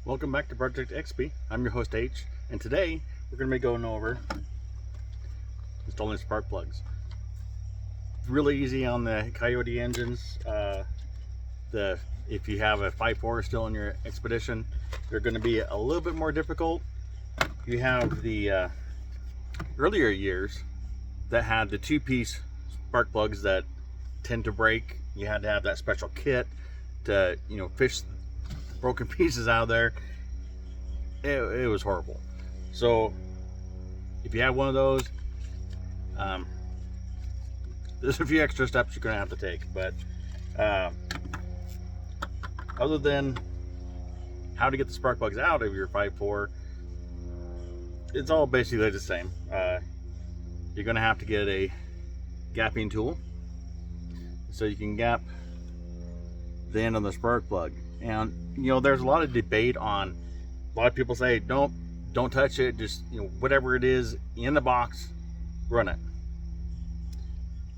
Welcome back to Project XP. I'm your host H, and today we're going to be going over installing spark plugs. Really easy on the Coyote engines. If you have a 5.4 still in your Expedition, they're going to be a little bit more difficult. You have the earlier years that had the two-piece spark plugs that tend to break. You had to have that special kit to fish broken pieces out of there. It was horrible. So if you have one of those, there's a few extra steps you're gonna have to take, but other than how to get the spark plugs out of your 5.4, it's all basically the same. You're gonna have to get a gapping tool so you can gap the end of the spark plug. And there's a lot of debate on, a lot of people say don't touch it, just whatever it is in the box, run it.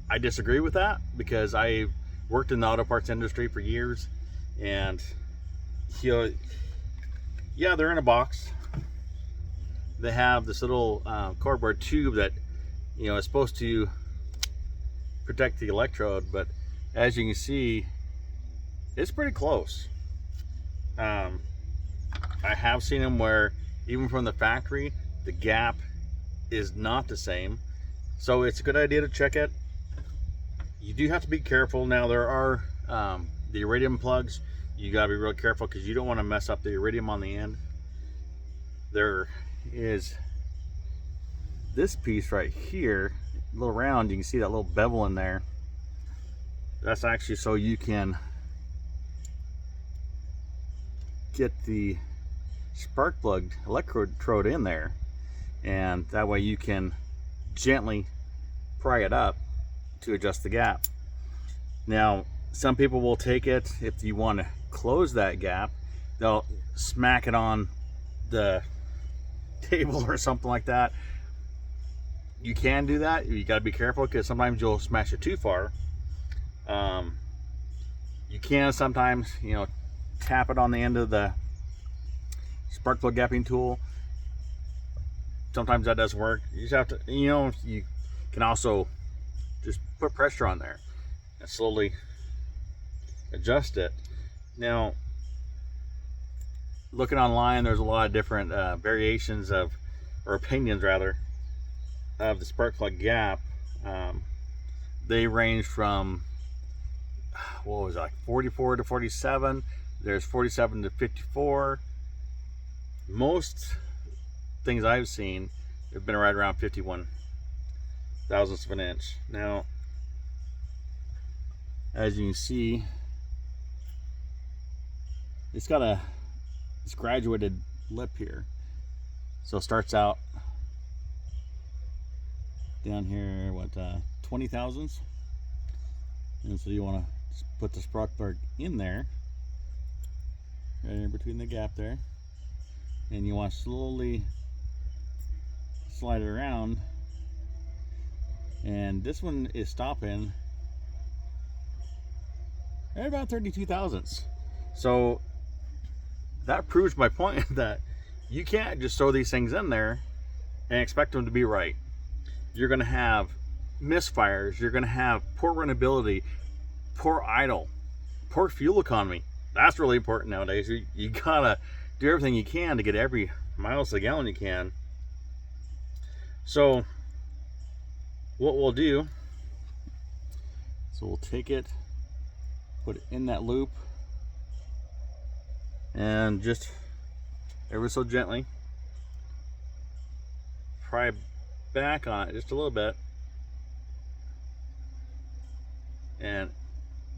I disagree with that because I worked in the auto parts industry for years, and yeah, they're in a box. They have this little cardboard tube that is supposed to protect the electrode, but as you can see, it's pretty close. I have seen them where even from the factory the gap is not the same, so it's a good idea to check it. You do have to be careful. Now there are the iridium plugs. You got to be real careful because you don't want to mess up the iridium on the end. There is this piece right here, a little round. You can see that little bevel in there. That's actually so you can get the spark plug electrode in there, and that way you can gently pry it up to adjust the gap. Now some people will take it, if you want to close that gap, they'll smack it on the table or something like that. You can do that. You got to be careful because sometimes you'll smash it too far. You can sometimes tap it on the end of the spark plug gapping tool. Sometimes that doesn't work. You just have to, you can also just put pressure on there and slowly adjust it. Now, looking online, there's a lot of different variations of, or opinions rather, of the spark plug gap. They range from, what was it, like 44 to 47. There's 47 to 54. Most things I've seen have been right around 51 thousandths of an inch. Now, as you can see, it's got this graduated lip here. So it starts out down here, 20 thousandths. And so you want to put the spark plug in there, right in between the gap there, and you want to slowly slide it around. And this one is stopping at about 32 thousandths. So that proves my point that you can't just throw these things in there and expect them to be right. You're going to have misfires, you're going to have poor runnability, poor idle, poor fuel economy. That's really important nowadays. You gotta do everything you can to get every miles to the gallon you can. So what we'll do, so we'll take it, put it in that loop, and just ever so gently pry back on it just a little bit. And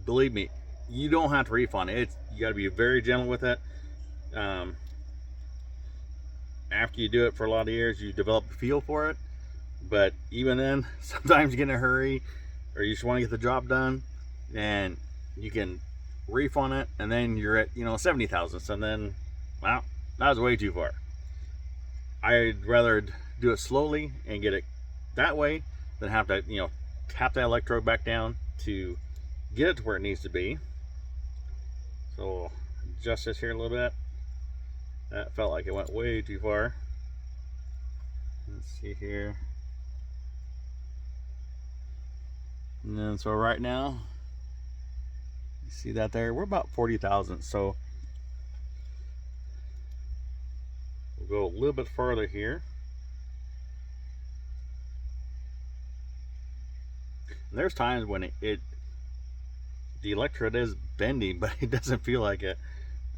believe me, you don't have to reef on it. You got to be very gentle with it. After you do it for a lot of years, you develop a feel for it. But even then, sometimes you get in a hurry, or you just want to get the job done, and you can reef on it, and then you're at 70 thousandths, and then, well, that was way too far. I'd rather do it slowly and get it that way than have to tap that electrode back down to get it to where it needs to be. So adjust this here a little bit. That felt like it went way too far. Let's see here. And then so right now, you see that there? We're about 40,000. So we'll go a little bit further here. And there's times when the electrode is bending, but it doesn't feel like it.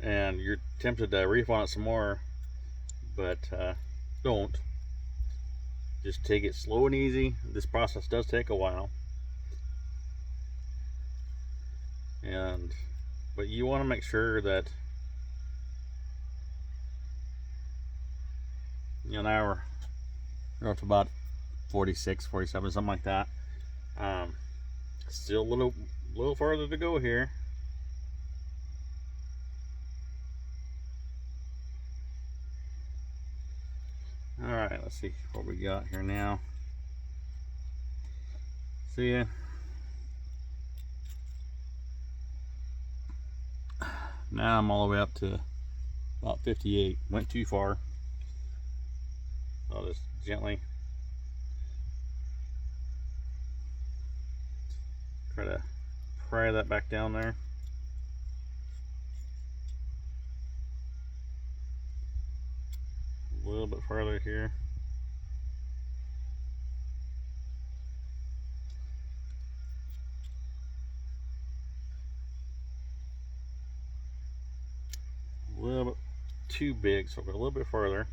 And you're tempted to reef on it some more, but don't. Just take it slow and easy. This process does take a while. But you want to make sure that, you know, now we're up to about 46, 47, something like that. Still a little farther to go here. All right, let's see what we got here now. See ya. Now I'm all the way up to about 58. Went too far. I'll just gently try to pry that back down there. A little bit farther here. A little bit too big, so I'll go a little bit farther.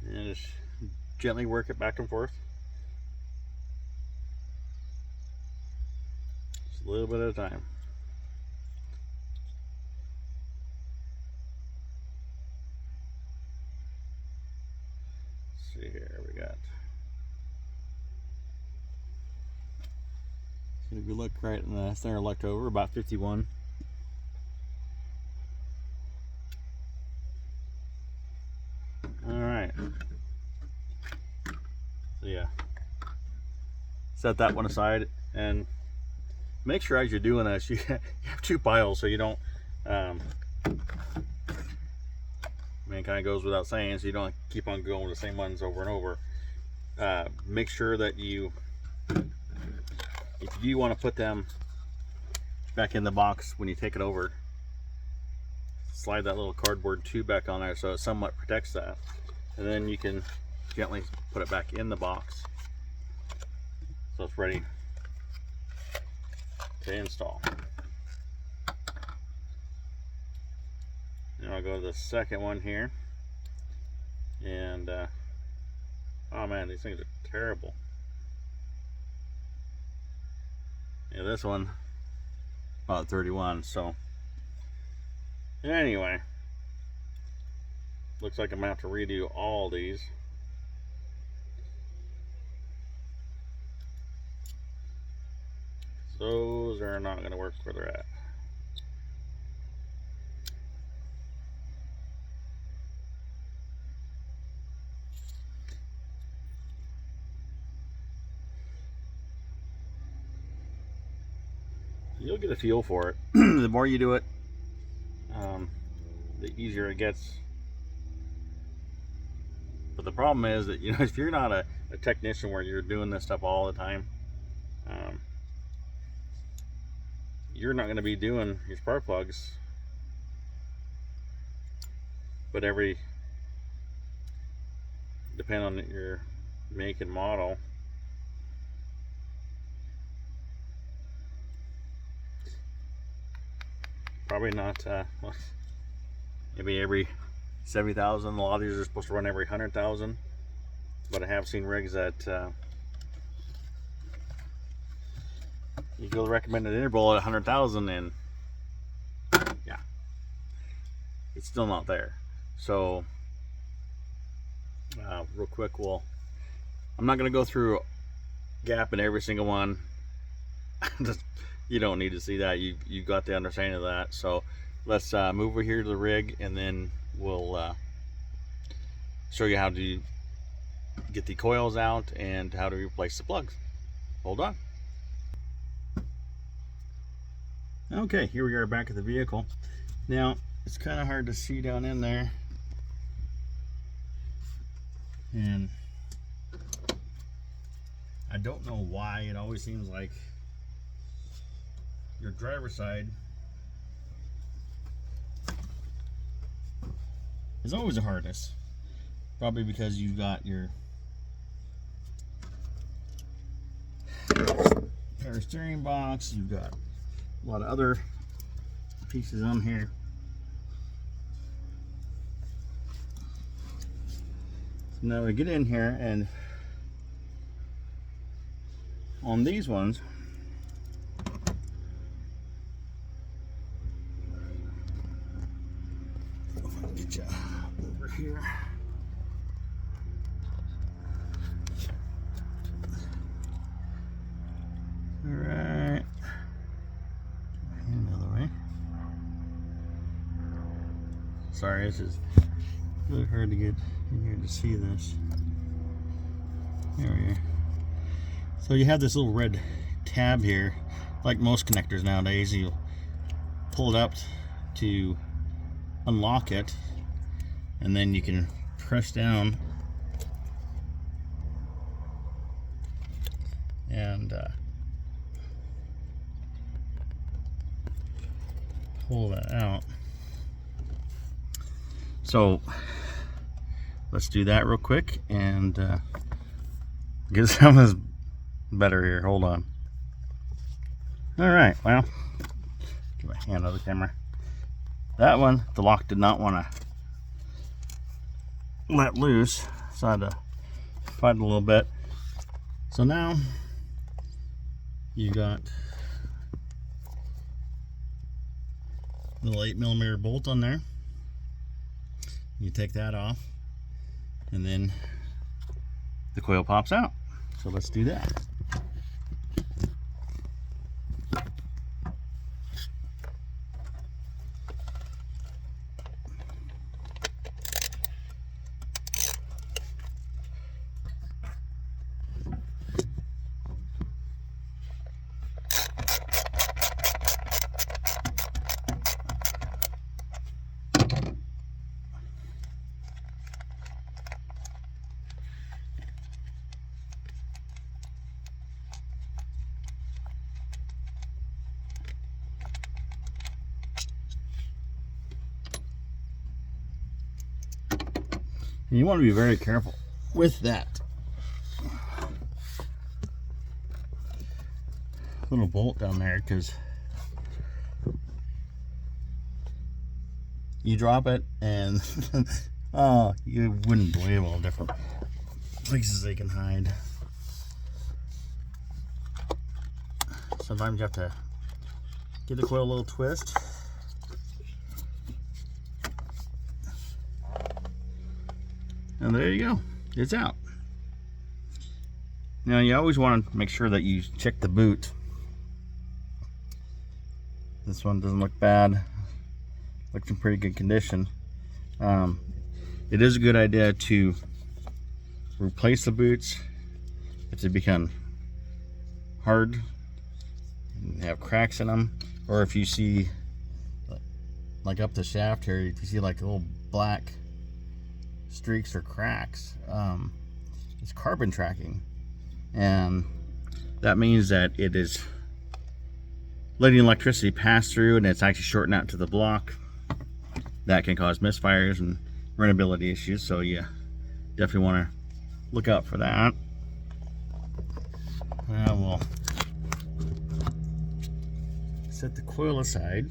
And just gently work it back and forth. Just a little bit at a time. Let's see here, we got. So if you look right in the center left over, about 51. Alright. So yeah. Set that one aside and make sure as you're doing this you have two piles so you don't I mean, it kind of goes without saying, so you don't keep on going with the same ones over and over. Make sure that if you want to put them back in the box when you take it over, slide that little cardboard tube back on there so it somewhat protects that, and then you can gently put it back in the box so it's ready to install. And I'll go to the second one here, and oh man, these things are terrible. Yeah, this one about 31. So anyway, looks like I'm gonna have to redo all these. Those are not gonna work where they're at. You'll get a feel for it. The more you do it, the easier it gets. But the problem is that, you know, if you're not a technician where you're doing this stuff all the time, you're not going to be doing your spark plugs, but depending on your make and model, probably not maybe every 70,000. A lot of these are supposed to run every 100,000, but I have seen rigs that you go the recommended interval at 100,000 and yeah, it's still not there. So real quick, I'm not going to go through gap in every single one. Just, you don't need to see that. You got the understanding of that. So let's move over here to the rig, and then we'll show you how to get the coils out and how to replace the plugs. Hold on. Okay, here we are back at the vehicle. Now, it's kind of hard to see down in there. And I don't know why it always seems like your driver's side is always the hardest. Probably because you've got your power steering box, you've got a lot of other pieces on here. So now we get in here, and on these ones, get you over here. All right. Another way. Sorry, this is really hard to get in here to see this. There we are. So you have this little red tab here, like most connectors nowadays. You pull it up to unlock it, and then you can press down and pull that out. So let's do that real quick and get some of this better here. Hold on. All right, well, get my hand out of the camera. That one, the lock did not want to let loose, so I had to fight a little bit. So now you got the little 8mm bolt on there. You take that off, and then the coil pops out. So let's do that. And you want to be very careful with that little bolt down there, because you drop it and oh, you wouldn't believe all the different places they can hide. Sometimes you have to give the coil a little twist. And there you go, it's out. Now you always want to make sure that you check the boot. This one doesn't look bad, looks in pretty good condition. It is a good idea to replace the boots if they become hard and have cracks in them, or if you see, like up the shaft here, if you see like little black streaks or cracks, it's carbon tracking, and that means that it is letting electricity pass through, and it's actually shorting out to the block. That can cause misfires and runnability issues, so you definitely want to look out for that. Now we'll set the coil aside.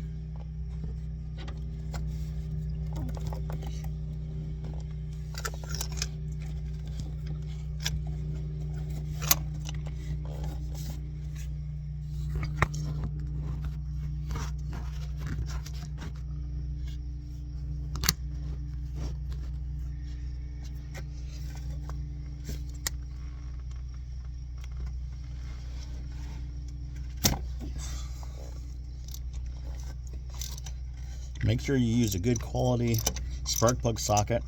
Make sure you use a good quality spark plug socket,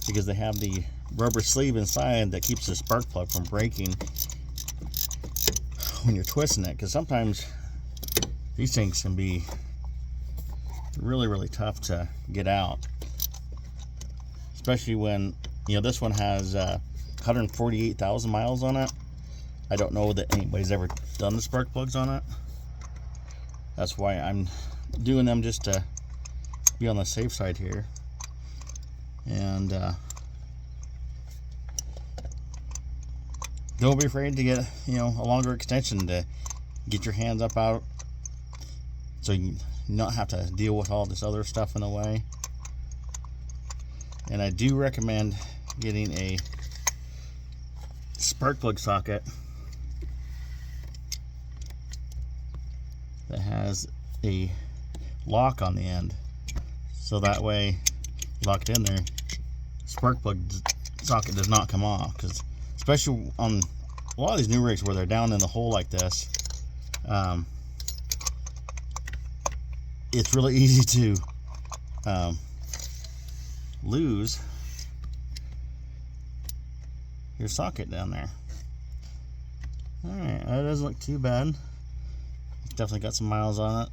because they have the rubber sleeve inside that keeps the spark plug from breaking when you're twisting it, because sometimes these things can be really tough to get out, especially when, you know, this one has 148,000 miles on it. I don't know that anybody's ever done the spark plugs on it. That's why I'm doing them, just to be on the safe side here. And don't be afraid to get, you know, a longer extension to get your hands up out, so you not have to deal with all this other stuff in the way. And I do recommend getting a spark plug socket that has a lock on the end, so that way you lock it in there, spark plug socket does not come off. Because especially on a lot of these new rigs where they're down in the hole like this, it's really easy to lose your socket down there. Alright, that doesn't look too bad. It's definitely got some miles on it.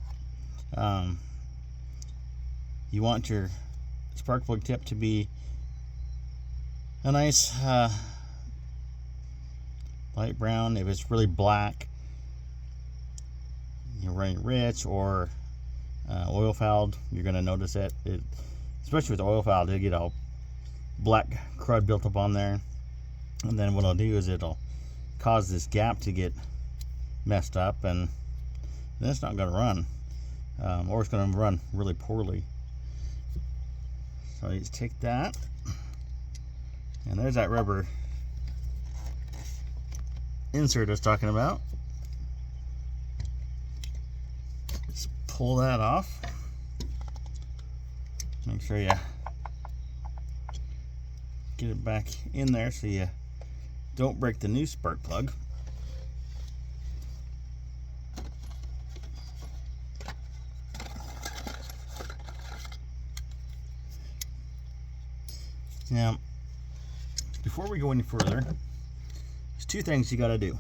You want your spark plug tip to be a nice light brown. If it's really black, you're running rich or oil fouled, you're going to notice it. Especially with oil fouled, it'll get all black crud built up on there, and then what it'll do is it'll cause this gap to get messed up, and then it's not going to run, or it's going to run really poorly. So you just take that, and there's that rubber insert I was talking about. Just pull that off. Make sure you get it back in there so you don't break the new spark plug. Now, before we go any further, there's two things you got to do.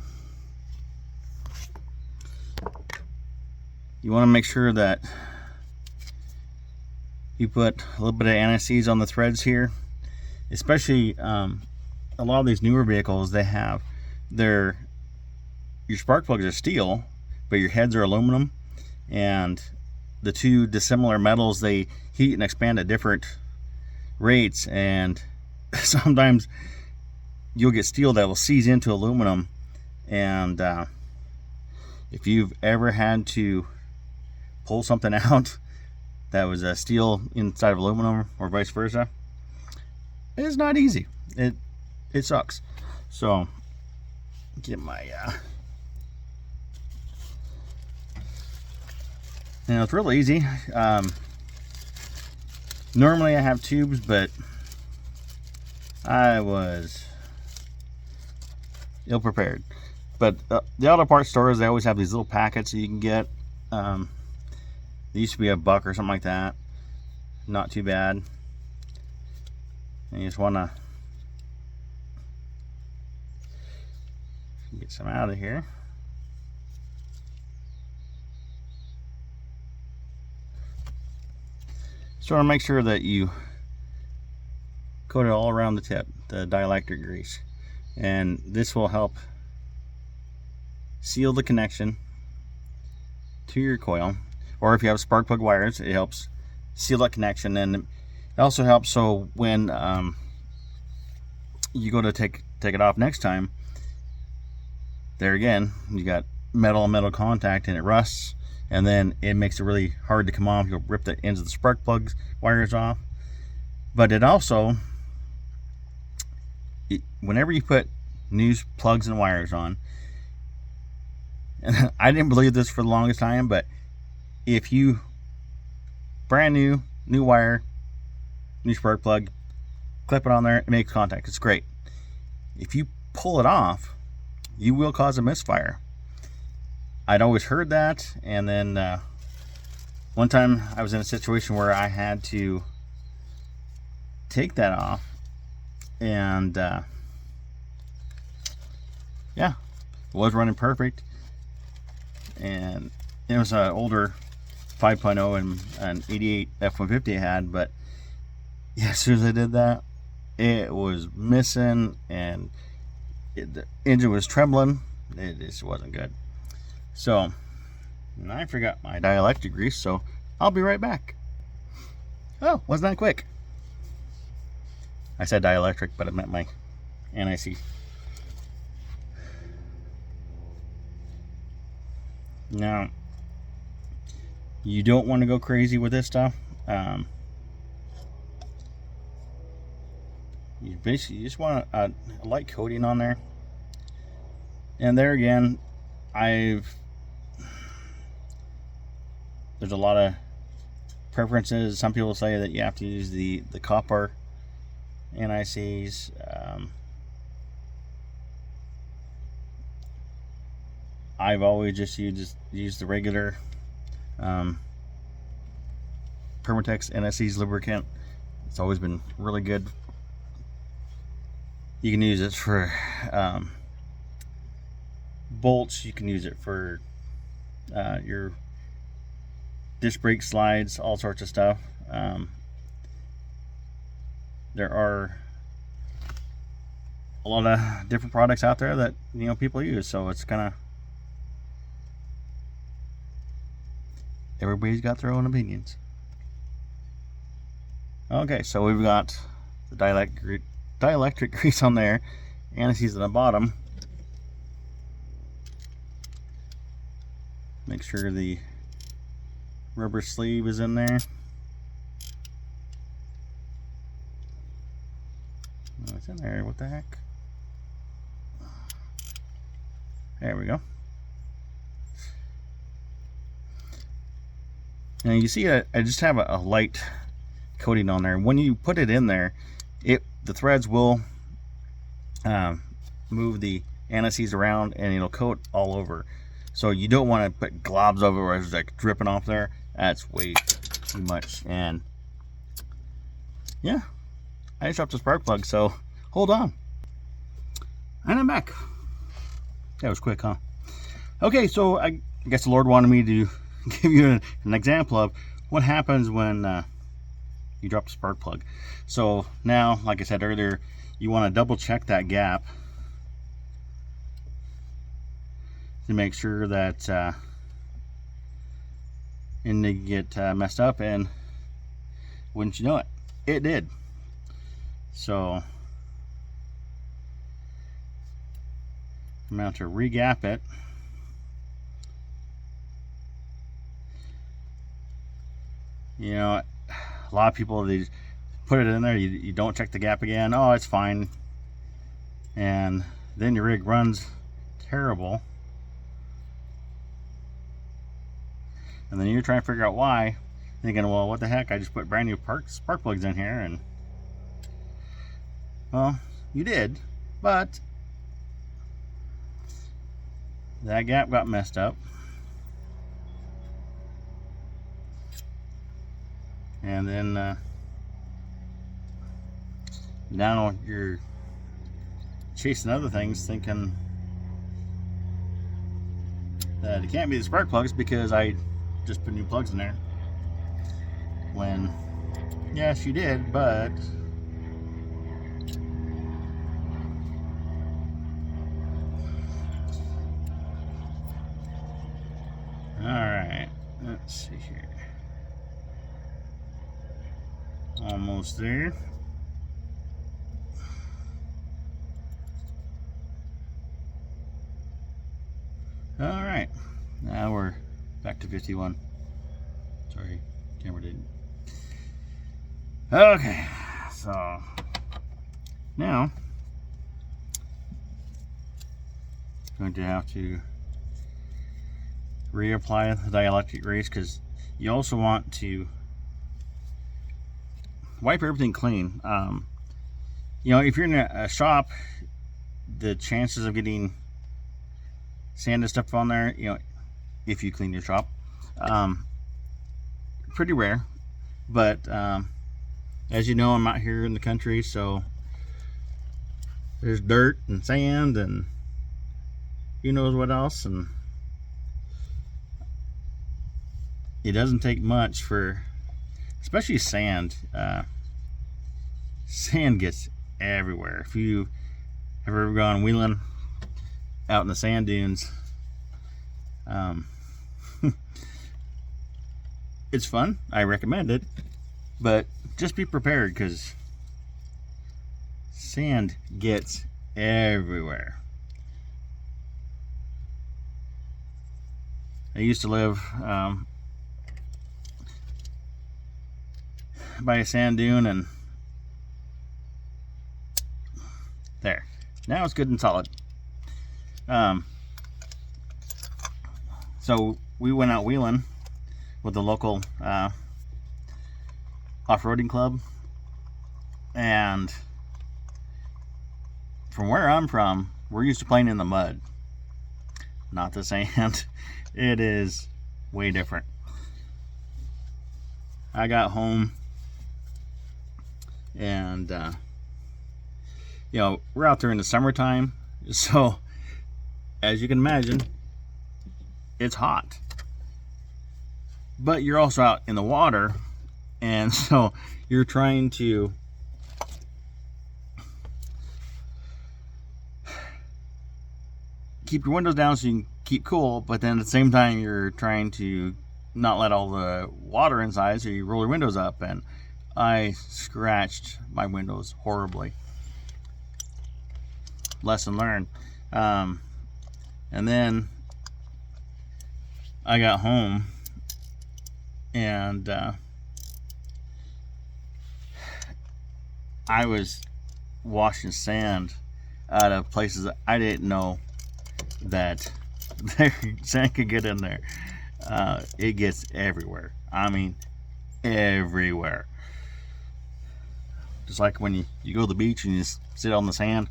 You want to make sure that you put a little bit of antiseize on the threads here, especially a lot of these newer vehicles. They have your spark plugs are steel, but your heads are aluminum, and the two dissimilar metals, they heat and expand at different rates, and sometimes you'll get steel that will seize into aluminum. And if you've ever had to pull something out that was steel inside of aluminum, or vice versa, it's not easy. It sucks. So get my now it's real easy. Normally I have tubes, but I was ill prepared. But the auto parts stores, they always have these little packets that you can get. They used to be $1 or something like that. Not too bad. And you just want to get some out of here. Just want to make sure that you coat it all around the tip, the dielectric grease, and this will help seal the connection to your coil. Or if you have spark plug wires, it helps seal that connection. And it also helps so when you go to take it off next time, there again, you got metal on metal contact and it rusts, and then it makes it really hard to come off. You'll rip the ends of the spark plugs wires off. But it also, whenever you put new plugs and wires on, and I didn't believe this for the longest time, but if you brand new wire, new spark plug, clip it on there, it makes contact, it's great. If you pull it off, you will cause a misfire. I'd always heard that, and then one time I was in a situation where I had to take that off, And yeah, it was running perfect. And it was an older 5.0 and an 88 F-150 I had, but yeah, as soon as I did that, it was missing, and the engine was trembling. It just wasn't good. So, and I forgot my dielectric grease, so I'll be right back. Oh, wasn't that quick? I said dielectric, but I meant my antiseize. Now, you don't want to go crazy with this stuff. You just want a light coating on there. And there again, there's a lot of preferences. Some people say that you have to use the copper antiseize. I've always just used the regular Permatex antiseize lubricant. It's always been really good. You can use it for bolts. You can use it for your disc brake slides, all sorts of stuff. There are a lot of different products out there that people use, so it's kind of, everybody's got their own opinions. Okay, so we've got the dielectric grease on there, antiseize on the bottom. Make sure the rubber sleeve is in there. Oh, it's in there. What the heck? There we go. Now you see I just have a light coating on there. When you put it in there, the threads will move the antiseize around, and it'll coat all over. So you don't want to put globs of it where it's like dripping off there. That's way too much. And yeah, I just dropped the spark plug, so hold on. And I'm back. That was quick, huh? Okay, so I guess the Lord wanted me to give you an example of what happens when you drop the spark plug. So now, like I said earlier, you want to double check that gap to make sure that it didn't get messed up, and wouldn't you know it, it did. So I'm going to re-gap it. A lot of people, they put it in there, you don't check the gap again. Oh, it's fine. And then your rig runs terrible. And then you're trying to figure out why, thinking, well, what the heck, I just put brand new spark plugs in here. And well, you did, but that gap got messed up. And then now you're chasing other things, thinking that it can't be the spark plugs because I just put new plugs in there. When yes, you did, but alright, let's see here. Almost there. Alright, now we're back to 51. Sorry, camera didn't. Okay, so now going to have to reapply the dielectric grease, because you also want to wipe everything clean. If you're in a shop, the chances of getting sand and stuff on there, if you clean your shop, pretty rare. But as you know, I'm out here in the country, so there's dirt and sand and who knows what else, and it doesn't take much for, especially sand. Sand gets everywhere. If you have ever gone wheeling out in the sand dunes, it's fun. I recommend it, but just be prepared because sand gets everywhere. I used to live by a sand dune, and there. Now it's good and solid. So we went out wheeling with the local off-roading club, and from where I'm from, we're used to playing in the mud, not the sand. It is way different. I got home and you know, we're out there in the summertime, so as you can imagine, it's hot, but you're also out in the water, and so you're trying to keep your windows down so you can keep cool, but then at the same time you're trying to not let all the water inside, so you roll your windows up, and I scratched my windows horribly. Lesson learned. And then I got home, and I was washing sand out of places that I didn't know that sand could get in there. It gets everywhere. I mean, everywhere. Just like when you go to the beach and you just sit on the sand,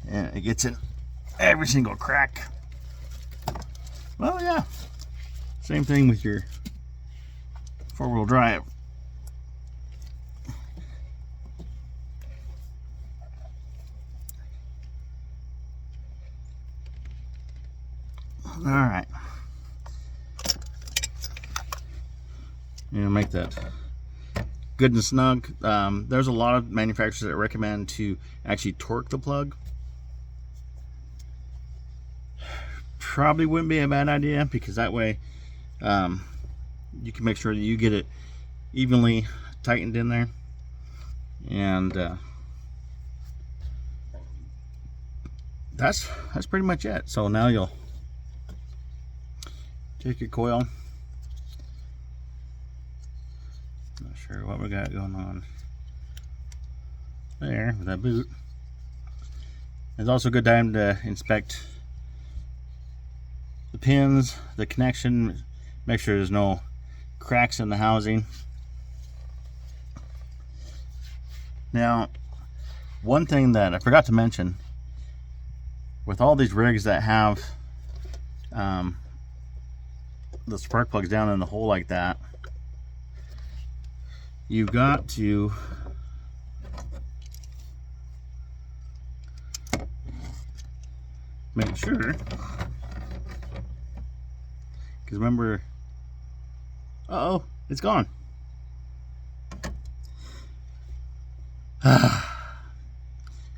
and it gets in every single crack. Well, yeah, same thing with your four-wheel drive. All right, make that good and snug. There's a lot of manufacturers that recommend to actually torque the plug. Probably wouldn't be a bad idea, because that way you can make sure that you get it evenly tightened in there, and that's pretty much it. So now you'll take your coil. Not sure what we got going on there with that boot. It's also a good time to inspect the pins, the connection, make sure there's no cracks in the housing. Now, one thing that I forgot to mention, with all these rigs that have the spark plugs down in the hole like that, you've got to make sure, because remember, uh-oh, it's gone.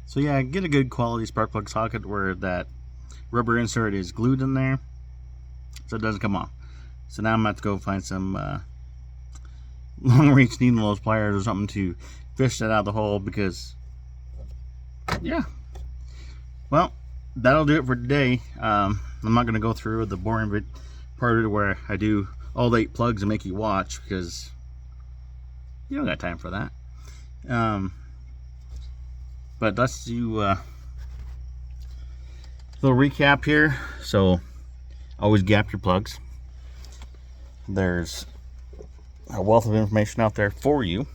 So yeah, get a good quality spark plug socket where that rubber insert is glued in there so it doesn't come off. So now I'm going to have to go find some long reach needle nose pliers or something to fish that out of the hole, because yeah. Well, that'll do it for today. I'm not going to go through the boring part of it where I do all the 8 plugs and make you watch, because you don't got time for that. But let's do a little recap here. So always gap your plugs. There's a wealth of information out there for you.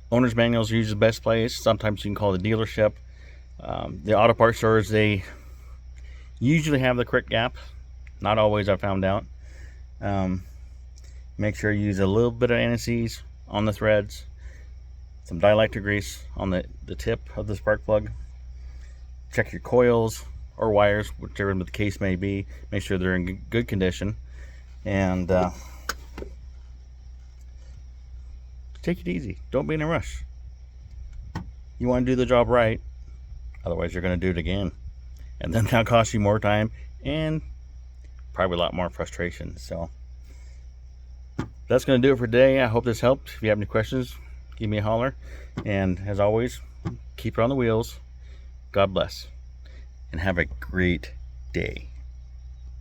Owner's manuals are usually the best place. Sometimes you can call the dealership. The auto parts stores, they usually have the correct gap. Not always, I found out. Make sure you use a little bit of antiseize on the threads. some dielectric grease on the tip of the spark plug. Check your coils or wires, whichever the case may be. Make sure they're in good condition, and take it easy. Don't be in a rush. You want to do the job right, otherwise you're going to do it again, and then that'll cost you more time and probably a lot more frustration. So that's going to do it for today. I hope this helped. If you have any questions, give me a holler, and as always, keep it on the wheels. God bless, and have a great day.